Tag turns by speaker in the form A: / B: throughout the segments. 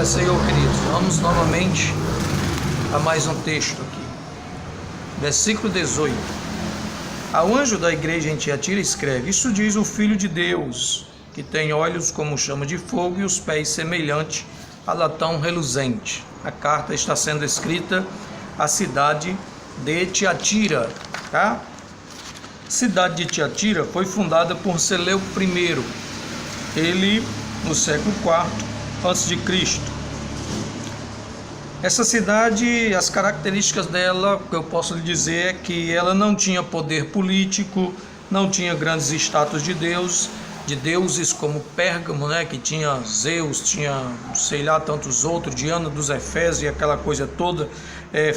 A: Paz, Senhor, queridos. Vamos novamente a mais um texto aqui. Versículo 18. Ao anjo da igreja em Tiatira escreve: Isto diz o Filho de Deus, que tem olhos como chama de fogo e os pés semelhante a latão reluzente. A carta está sendo escrita à cidade de Tiatira, tá? A cidade de Tiatira foi fundada por Seleuco I, ele no século IV a.C. Essa cidade, as características dela, que eu posso lhe dizer, é que ela não tinha poder político, não tinha grandes estátuas de deuses como Pérgamo, né, que tinha Zeus, tinha sei lá tantos outros, Diana dos Efésios e aquela coisa toda.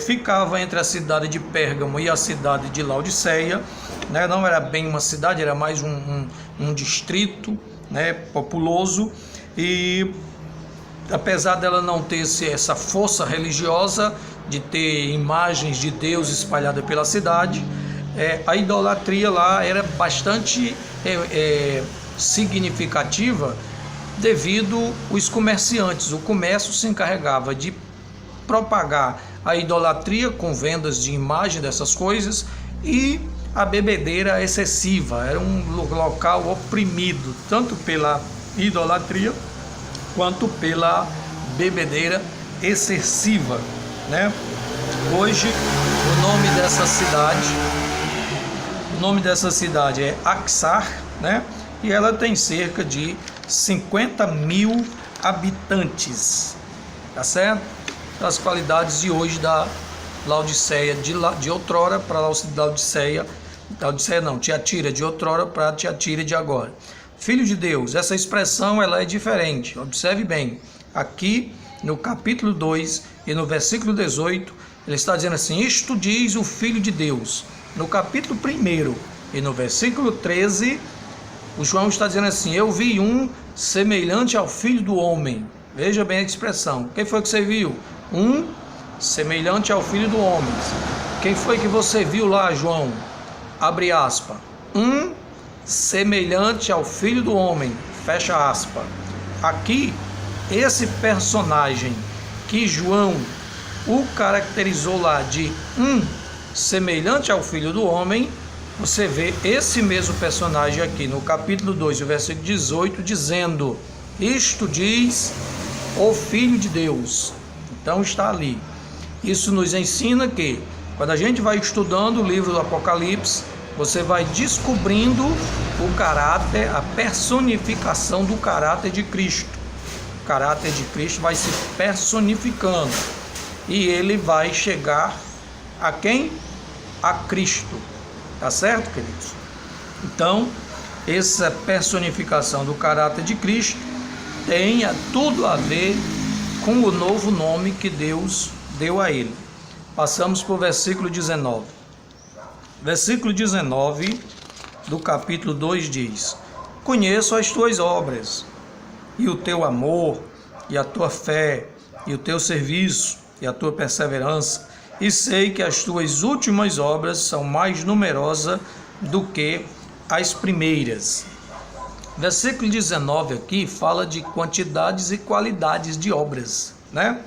A: Ficava entre a cidade de Pérgamo e a cidade de Laodiceia, né? Não era bem uma cidade, era mais um distrito, né, populoso. E apesar dela não ter essa força religiosa de ter imagens de Deus espalhadas pela cidade, a idolatria lá era bastante significativa devido aos comerciantes. O comércio se encarregava de propagar a idolatria com vendas de imagem dessas coisas, e a bebedeira excessiva. Era um local oprimido tanto pela idolatria quanto pela bebedeira excessiva, né? Hoje o nome dessa cidade é Aksar, né? E ela tem cerca de 50 mil habitantes, tá certo? As qualidades de hoje da Laodiceia de outrora para Laodiceia não, Tiatira de outrora para Tiatira de agora. Filho de Deus, essa expressão ela é diferente. Observe bem, aqui no capítulo 2 e no versículo 18, ele está dizendo assim: isto diz o Filho de Deus. No capítulo 1 e no versículo 13, o João está dizendo assim: eu vi um semelhante ao Filho do Homem. Veja bem a expressão. Quem foi que você viu? Um semelhante ao Filho do Homem. Quem foi que você viu lá, João? Abre aspas. Um semelhante ao Filho do Homem, fecha aspas. Aqui, esse personagem que João o caracterizou lá de um semelhante ao Filho do Homem, você vê esse mesmo personagem aqui no capítulo 2, o versículo 18, dizendo: isto diz o Filho de Deus. Então está ali. Isso nos ensina que, quando a gente vai estudando o livro do Apocalipse, você vai descobrindo o caráter, a personificação do caráter de Cristo. O caráter de Cristo vai se personificando e ele vai chegar a quem? A Cristo. Tá certo, queridos? Então, essa personificação do caráter de Cristo tem tudo a ver com o novo nome que Deus deu a ele. Passamos para o versículo 19. Versículo 19 do capítulo 2 diz: conheço as tuas obras, e o teu amor, e a tua fé, e o teu serviço, e a tua perseverança, e sei que as tuas últimas obras são mais numerosas do que as primeiras. Versículo 19 aqui fala de quantidades e qualidades de obras, né?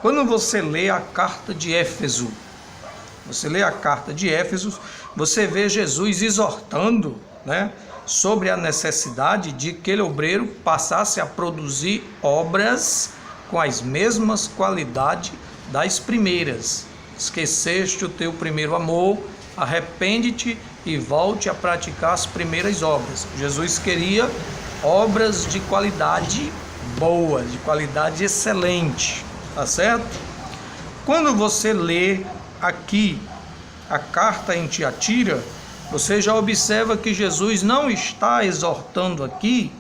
A: Quando você lê a carta de Éfeso, você vê Jesus exortando, né, sobre a necessidade de que aquele obreiro passasse a produzir obras com as mesmas qualidades das primeiras. Esqueceste o teu primeiro amor, arrepende-te e volte a praticar as primeiras obras. Jesus queria obras de qualidade boa, de qualidade excelente, tá certo? Quando você lê aqui a carta em Tiatira, você já observa que Jesus não está exortando aqui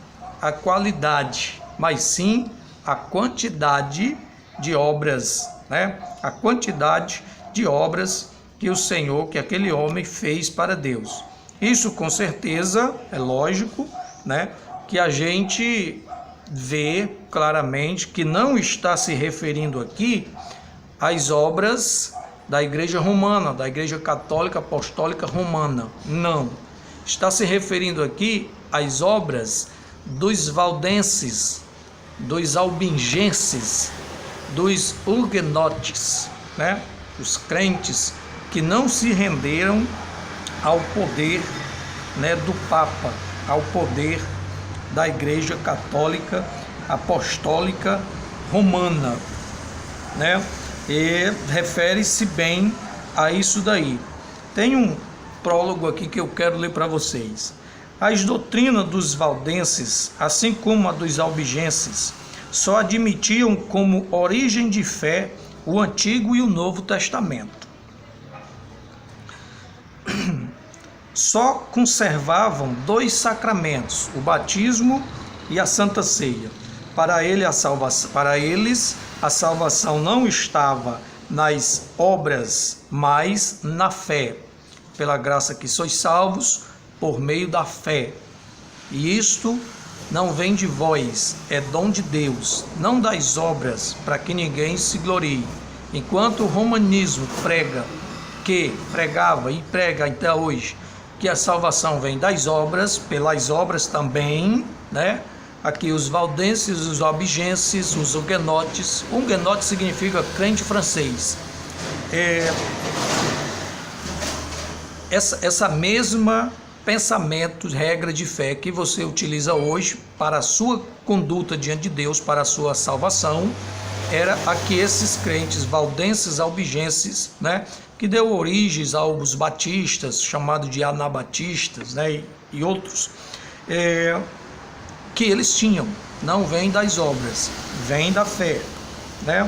A: a qualidade, mas sim a quantidade de obras, né? A quantidade de obras que o Senhor, que aquele homem fez para Deus. Isso com certeza é lógico, né? Que a gente vê claramente que não está se referindo aqui às obras da Igreja Romana, da Igreja Católica Apostólica Romana. Não. Está se referindo aqui às obras dos valdenses, dos albingenses, dos huguenotes, né? Os crentes que não se renderam ao poder, né, do Papa, ao poder da Igreja Católica Apostólica Romana, né? E refere-se bem a isso daí. Tem um prólogo aqui que eu quero ler para vocês. As doutrinas dos valdenses, assim como a dos albigenses, só admitiam como origem de fé o Antigo e o Novo Testamento. Só conservavam dois sacramentos, o batismo e a Santa Ceia. Para eles, a salvação não estava nas obras, mas na fé. Pela graça que sois salvos, por meio da fé. E isto não vem de vós, é dom de Deus, não das obras, para que ninguém se glorie. Enquanto o romanismo pregava e prega até hoje, que a salvação vem das obras, pelas obras também, né? Aqui os valdenses, os albigenses, os huguenotes. Huguenote significa crente francês. Essa mesma pensamento, regra de fé que você utiliza hoje para a sua conduta diante de Deus, para a sua salvação, era a que esses crentes valdenses, albigenses, né, que deu origens aos batistas, chamados de anabatistas, né, e outros, que eles tinham. Não vem das obras, vem da fé, né?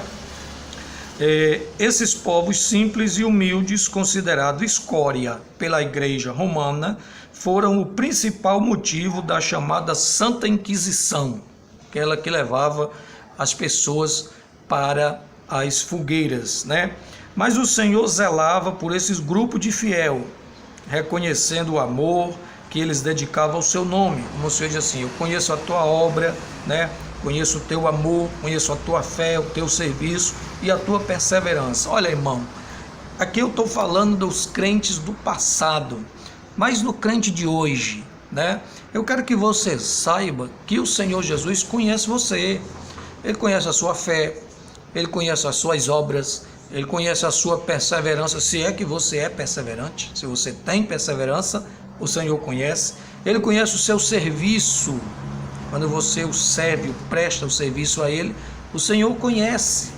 A: Esses povos simples e humildes, considerados escória pela Igreja Romana, foram o principal motivo da chamada Santa Inquisição, aquela que levava as pessoas para as fogueiras, né? Mas o Senhor zelava por esses grupos de fiel, reconhecendo o amor que eles dedicavam ao seu nome. Como o Senhor diz assim: eu conheço a tua obra, né? Conheço o teu amor, conheço a tua fé, o teu serviço e a tua perseverança. Olha, irmão, aqui eu estou falando dos crentes do passado, mas no crente de hoje, né? Eu quero que você saiba que o Senhor Jesus conhece você. Ele conhece a sua fé, Ele conhece as suas obras, Ele conhece a sua perseverança, se é que você é perseverante. Se você tem perseverança, o Senhor conhece. Ele conhece o seu serviço. Quando você o serve, presta o serviço a Ele, o Senhor conhece,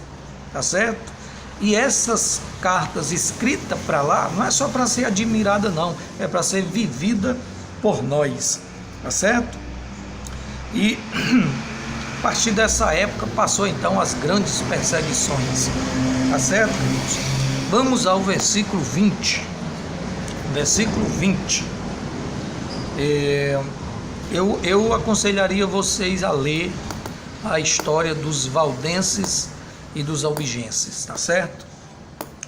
A: tá certo? E essas cartas escritas para lá, não é só para ser admirada não, é para ser vivida por nós, tá certo? E a partir dessa época passou então as grandes perseguições, tá certo, queridos? Vamos ao versículo 20. Versículo 20. Eu aconselharia vocês a ler a história dos valdenses e dos albigenses, tá certo?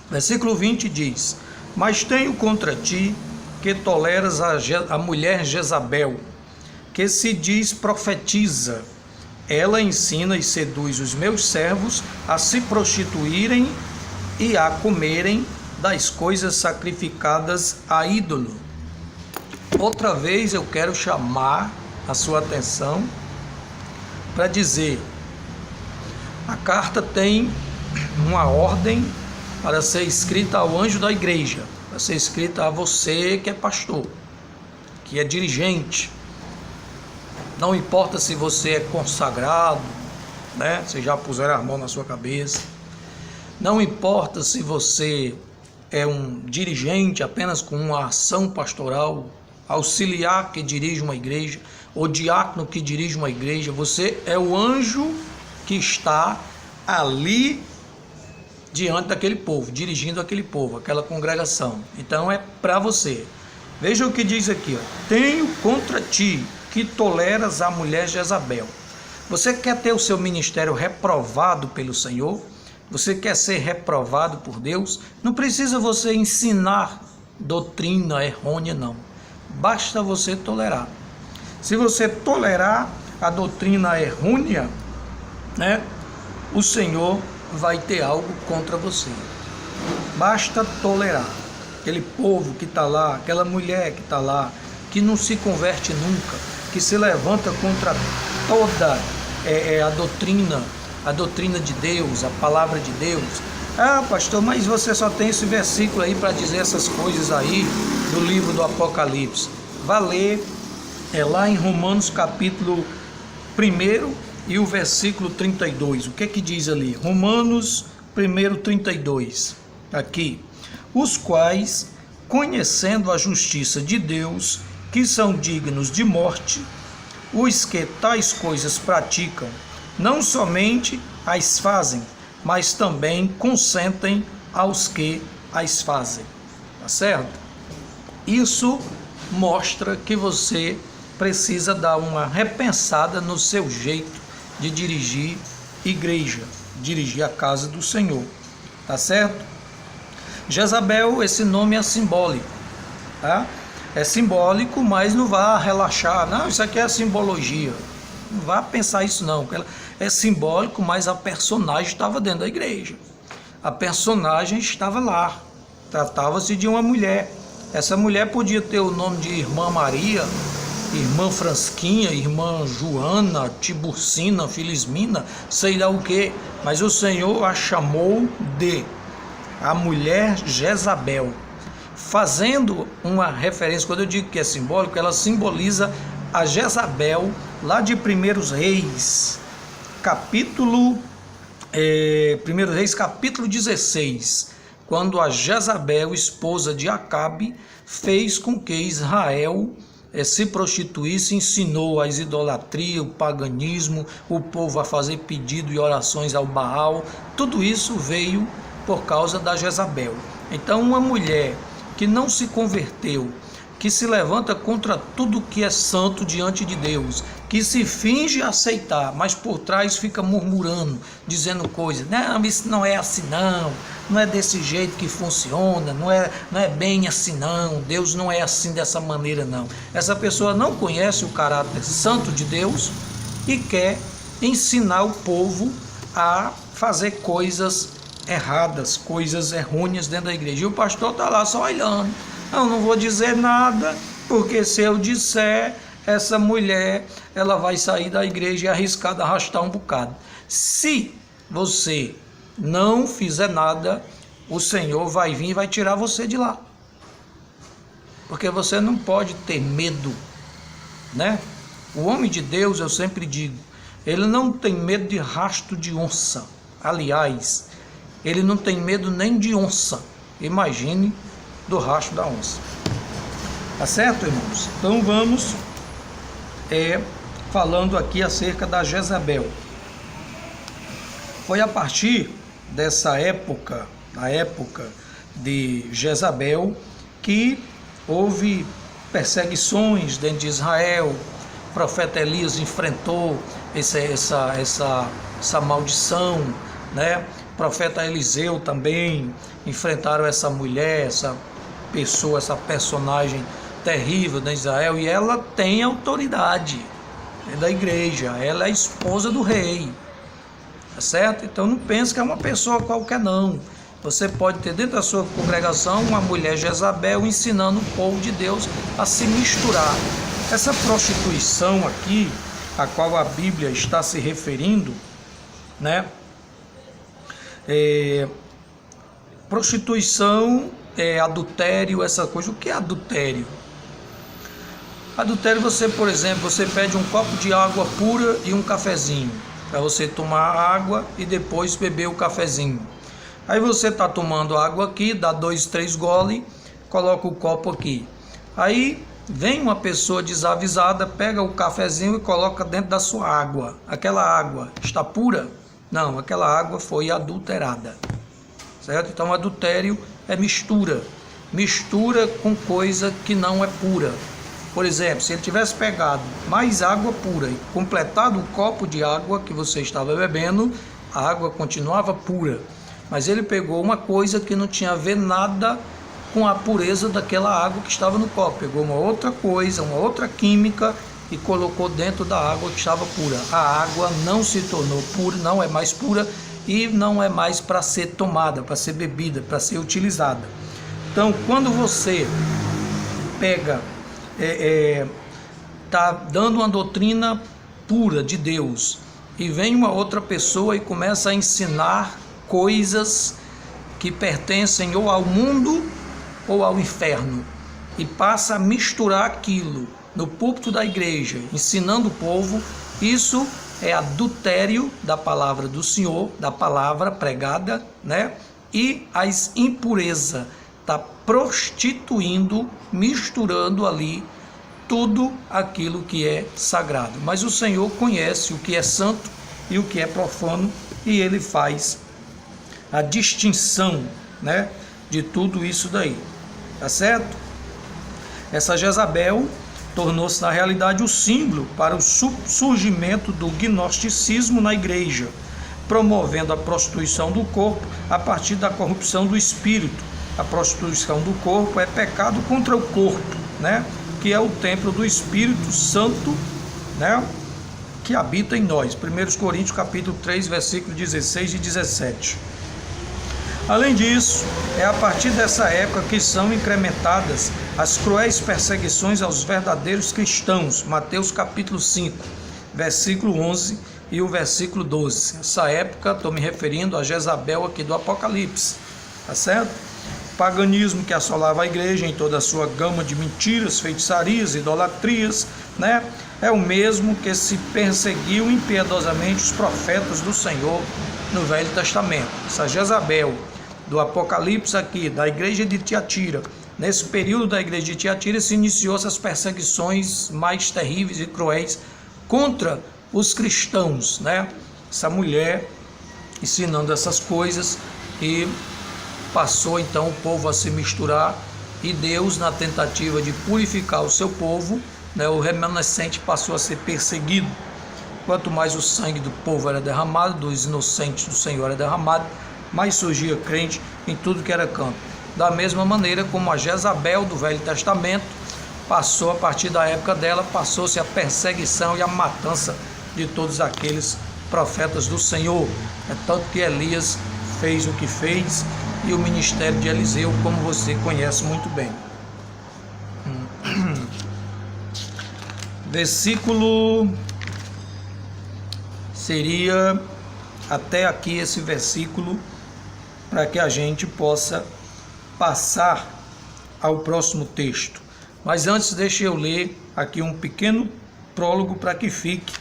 A: Versículo 20 diz: mas tenho contra ti que toleras a mulher Jezabel, que se diz profetiza. Ela ensina e seduz os meus servos a se prostituírem e a comerem das coisas sacrificadas a ídolo. Outra vez eu quero chamar a sua atenção para dizer: a carta tem uma ordem para ser escrita ao anjo da igreja, para ser escrita a você que é pastor, que é dirigente. Não importa se você é consagrado, né? Se já puseram a mão na sua cabeça. Não importa se você é um dirigente apenas com uma ação pastoral, auxiliar que dirige uma igreja, ou diácono que dirige uma igreja. Você é o anjo que está ali diante daquele povo, dirigindo aquele povo, aquela congregação. Então é para você. Veja o que diz aqui, ó: tenho contra ti que toleras a mulher Jezabel. Você quer ter o seu ministério reprovado pelo Senhor? Você quer ser reprovado por Deus? Não precisa você ensinar doutrina errônea, não. Basta você tolerar. Se você tolerar a doutrina errônea, né, o Senhor vai ter algo contra você. Basta tolerar. Aquele povo que está lá, aquela mulher que está lá, que não se converte nunca, que se levanta contra toda a doutrina de Deus, a palavra de Deus. Ah, pastor, mas você só tem esse versículo aí para dizer essas coisas aí do livro do Apocalipse. Vá ler, lá em Romanos capítulo 1 e o versículo 32. O que que diz ali? Romanos 1:32. Aqui. Os quais, conhecendo a justiça de Deus, que são dignos de morte, os que tais coisas praticam, não somente as fazem, mas também consentem aos que as fazem. Tá certo? Isso mostra que você precisa dar uma repensada no seu jeito de dirigir igreja, dirigir a casa do Senhor. Tá certo? Jezabel, esse nome é simbólico, tá? É simbólico, mas não vá relaxar. Não, isso aqui é simbologia. Não vá pensar isso não. É simbólico, mas a personagem estava dentro da igreja. A personagem estava lá. Tratava-se de uma mulher. Essa mulher podia ter o nome de Irmã Maria, Irmã Fransquinha, Irmã Joana, Tiburcina, Filismina, sei lá o que. Mas o Senhor a chamou de a mulher Jezabel. Fazendo uma referência, quando eu digo que é simbólico, ela simboliza a Jezabel lá de 1 Reis, capítulo 16, quando a Jezabel, esposa de Acabe, fez com que Israel se prostituísse, ensinou as idolatrias, o paganismo, o povo a fazer pedido e orações ao Baal. Tudo isso veio por causa da Jezabel. Então, uma mulher que não se converteu, que se levanta contra tudo que é santo diante de Deus, que se finge aceitar, mas por trás fica murmurando, dizendo coisas, não, isso não é assim não é desse jeito que funciona, não é bem assim não, Deus não é assim dessa maneira não. Essa pessoa não conhece o caráter santo de Deus e quer ensinar o povo a fazer coisas erradas, coisas errôneas dentro da igreja. E o pastor está lá só olhando. Não vou dizer nada, porque se eu disser, essa mulher ela vai sair da igreja e arriscar de arrastar um bocado. Se você não fizer nada, o Senhor vai vir e vai tirar você de lá. Porque você não pode ter medo, né? O homem de Deus, eu sempre digo, ele não tem medo de rastro de onça. Aliás, ele não tem medo nem de onça. Imagine do rastro da onça. Tá certo, irmãos? Então vamos falando aqui acerca da Jezabel. Foi a partir dessa época, na época de Jezabel, que houve perseguições dentro de Israel. O profeta Elias enfrentou essa maldição, né? O profeta Eliseu também enfrentaram essa mulher, essa pessoa, essa personagem terrível de Israel, e ela tem autoridade da igreja, ela é a esposa do rei, tá certo? Então não pense que é uma pessoa qualquer não. Você pode ter dentro da sua congregação uma mulher Jezabel ensinando o povo de Deus a se misturar. Essa prostituição aqui, a qual a Bíblia está se referindo, né? Prostituição, adultério, essa coisa. O que é adultério? Adultério, você, por exemplo, você pede um copo de água pura e um cafezinho, para você tomar água e depois beber o cafezinho. Aí você está tomando água aqui, dá 2, 3 goles, coloca o copo aqui. Aí vem uma pessoa desavisada, pega o cafezinho e coloca dentro da sua água. Aquela água está pura? Não, aquela água foi adulterada, certo? Então adultério é mistura com coisa que não é pura. Por exemplo, se ele tivesse pegado mais água pura e completado o copo de água que você estava bebendo, a água continuava pura, mas ele pegou uma coisa que não tinha a ver nada com a pureza daquela água que estava no copo, pegou uma outra coisa, uma outra química e colocou dentro da água que estava pura. A água não se tornou pura, não é mais pura e não é mais para ser tomada, para ser bebida, para ser utilizada. Então, quando você pega, está dando uma doutrina pura de Deus e vem uma outra pessoa e começa a ensinar coisas que pertencem ou ao mundo ou ao inferno, e passa a misturar aquilo no púlpito da igreja, ensinando o povo, isso é adultério da palavra do Senhor, da palavra pregada, né? E as impurezas, está prostituindo, misturando ali tudo aquilo que é sagrado. Mas o Senhor conhece o que é santo e o que é profano, e ele faz a distinção, né, de tudo isso daí, tá certo? Essa Jezabel tornou-se na realidade o símbolo para o surgimento do gnosticismo na igreja, promovendo a prostituição do corpo a partir da corrupção do espírito. A prostituição do corpo é pecado contra o corpo, né, que é o templo do Espírito Santo, né, que habita em nós. 1 Coríntios capítulo 3, versículos 16 e 17. Além disso, é a partir dessa época que são incrementadas as cruéis perseguições aos verdadeiros cristãos. Mateus capítulo 5, versículo 11 e o versículo 12. Essa época, estou me referindo a Jezabel aqui do Apocalipse, tá certo? O paganismo que assolava a igreja em toda a sua gama de mentiras, feitiçarias, idolatrias, né? É o mesmo que se perseguiu impiedosamente os profetas do Senhor no Velho Testamento. Essa Jezabel do Apocalipse aqui, da igreja de Tiatira, nesse período da igreja de Tiatira se iniciou essas perseguições mais terríveis e cruéis contra os cristãos, né? Essa mulher ensinando essas coisas, e passou então o povo a se misturar, e Deus, na tentativa de purificar o seu povo, né, o remanescente passou a ser perseguido. Quanto mais o sangue do povo era derramado, dos inocentes do Senhor era derramado, mais surgia crente em tudo que era canto. Da mesma maneira como a Jezabel do Velho Testamento passou, a partir da época dela, passou-se a perseguição e a matança de todos aqueles profetas do Senhor. É tanto que Elias fez o que fez, e o ministério de Eliseu, como você conhece muito bem. Versículo seria até aqui esse versículo, para que a gente possa passar ao próximo texto. Mas antes, deixe eu ler aqui um pequeno prólogo para que fique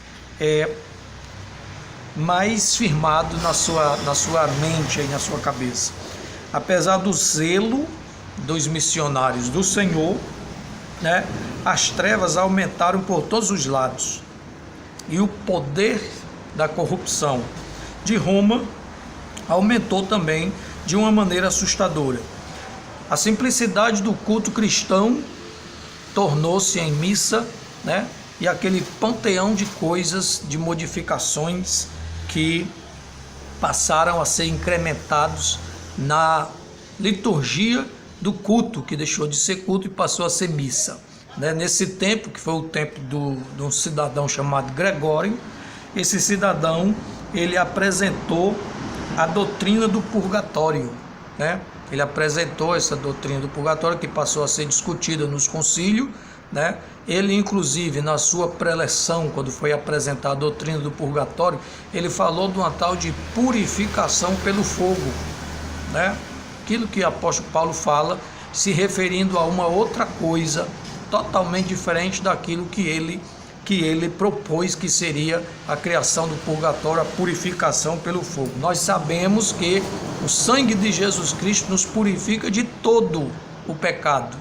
A: mais firmado na sua mente e na sua cabeça. Apesar do zelo dos missionários do Senhor, né, as trevas aumentaram por todos os lados, e o poder da corrupção de Roma aumentou também de uma maneira assustadora. A simplicidade do culto cristão tornou-se em missa, né, e aquele panteão de coisas, de modificações que passaram a ser incrementados na liturgia do culto, que deixou de ser culto e passou a ser missa, né? Nesse tempo, que foi o tempo de um cidadão chamado Gregório, esse cidadão, ele apresentou a doutrina do purgatório, né? Ele apresentou essa doutrina do purgatório, que passou a ser discutida nos concílios, né? Ele, inclusive, na sua preleção, quando foi apresentar a doutrina do purgatório, ele falou de uma tal de purificação pelo fogo, né? Aquilo que o apóstolo Paulo fala, se referindo a uma outra coisa totalmente diferente daquilo que ele propôs, que seria a criação do purgatório, a purificação pelo fogo. Nós sabemos que o sangue de Jesus Cristo nos purifica de todo o pecado.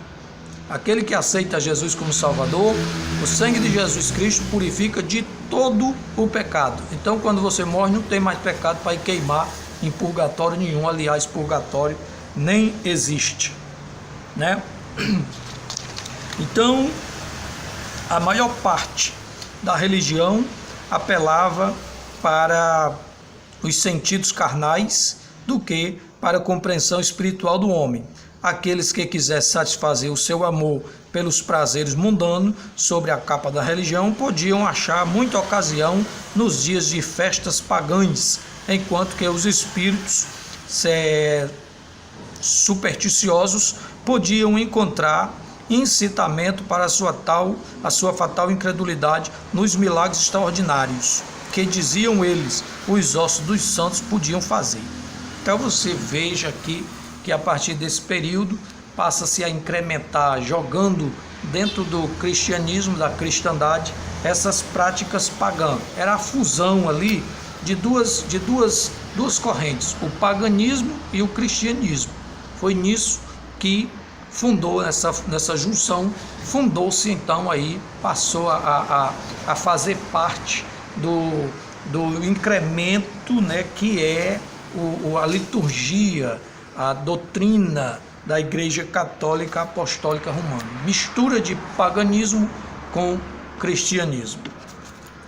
A: Aquele que aceita Jesus como Salvador, o sangue de Jesus Cristo purifica de todo o pecado. Então, quando você morre, não tem mais pecado para ir queimar em purgatório nenhum. Aliás, purgatório nem existe, né? Então, a maior parte da religião apelava para os sentidos carnais do que para a compreensão espiritual do homem. Aqueles que quisessem satisfazer o seu amor pelos prazeres mundanos sobre a capa da religião podiam achar muita ocasião nos dias de festas pagãs, enquanto que os espíritos supersticiosos podiam encontrar incitamento para a sua fatal incredulidade nos milagres extraordinários. que diziam eles, os ossos dos santos podiam fazer. Então você veja aqui que a partir desse período passa-se a incrementar, jogando dentro do cristianismo, da cristandade, essas práticas pagãs. Era a fusão ali de duas correntes, o paganismo e o cristianismo. Foi nisso que fundou, nessa junção, fundou-se então aí, passou a fazer parte do incremento, né, que é a liturgia, a doutrina da Igreja Católica Apostólica Romana. Mistura de paganismo com cristianismo.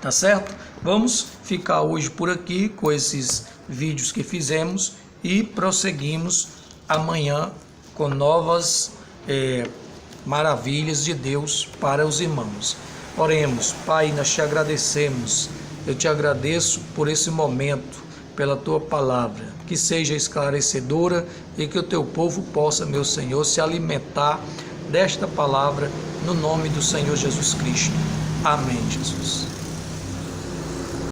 A: Tá certo? Vamos ficar hoje por aqui com esses vídeos que fizemos e prosseguimos amanhã com novas maravilhas de Deus para os irmãos. Oremos. Pai, nós te agradecemos. Eu te agradeço por esse momento, pela tua palavra, que seja esclarecedora e que o teu povo possa, meu Senhor, se alimentar desta palavra no nome do Senhor Jesus Cristo. Amém, Jesus.